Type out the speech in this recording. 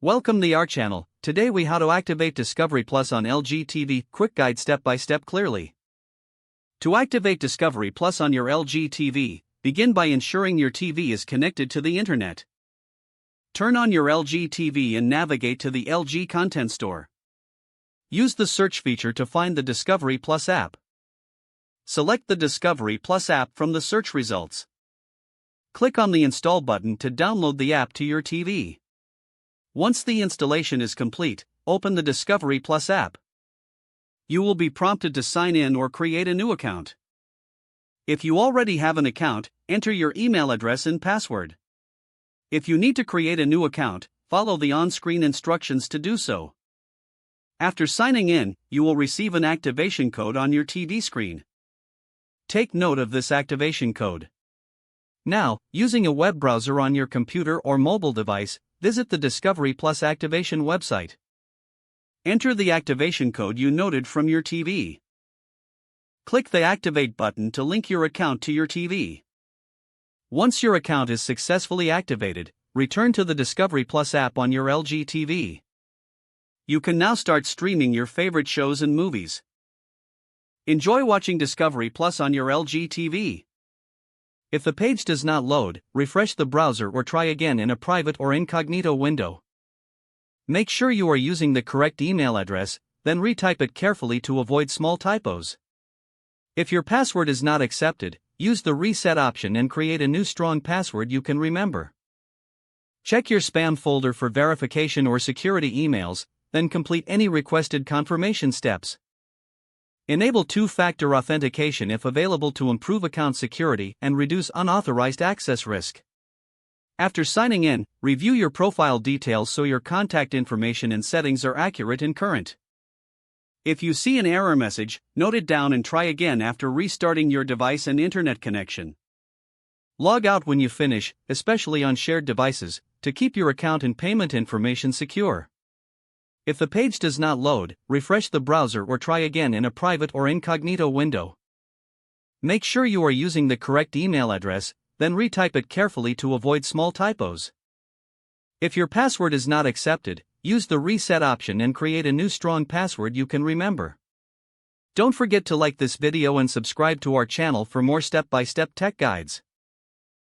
Welcome to our channel. Today we how to activate Discovery Plus on LG TV. Quick guide step by step clearly. To activate Discovery Plus on your LG TV, begin by ensuring your TV is connected to the internet. Turn on your LG TV and navigate to the LG Content Store. Use the search feature to find the Discovery Plus app. Select the Discovery Plus app from the search results. Click on the Install button to download the app to your TV. Once the installation is complete, open the Discovery Plus app. You will be prompted to sign in or create a new account. If you already have an account, enter your email address and password. If you need to create a new account, follow the on-screen instructions to do so. After signing in, you will receive an activation code on your TV screen. Take note of this activation code. Now, using a web browser on your computer or mobile device, visit the Discovery Plus activation website. Enter the activation code you noted from your TV. Click the Activate button to link your account to your TV. Once your account is successfully activated, return to the Discovery Plus app on your LG TV. You can now start streaming your favorite shows and movies. Enjoy watching Discovery Plus on your LG TV. If the page does not load, refresh the browser or try again in a private or incognito window. Make sure you are using the correct email address, then retype it carefully to avoid small typos. If your password is not accepted, use the reset option and create a new strong password you can remember. Check your spam folder for verification or security emails, then complete any requested confirmation steps. Enable two-factor authentication if available to improve account security and reduce unauthorized access risk. After signing in, review your profile details so your contact information and settings are accurate and current. If you see an error message, note it down and try again after restarting your device and internet connection. Log out when you finish, especially on shared devices, to keep your account and payment information secure. If the page does not load, refresh the browser or try again in a private or incognito window. Make sure you are using the correct email address, then retype it carefully to avoid small typos. If your password is not accepted, use the reset option and create a new strong password you can remember. Don't forget to like this video and subscribe to our channel for more step-by-step tech guides.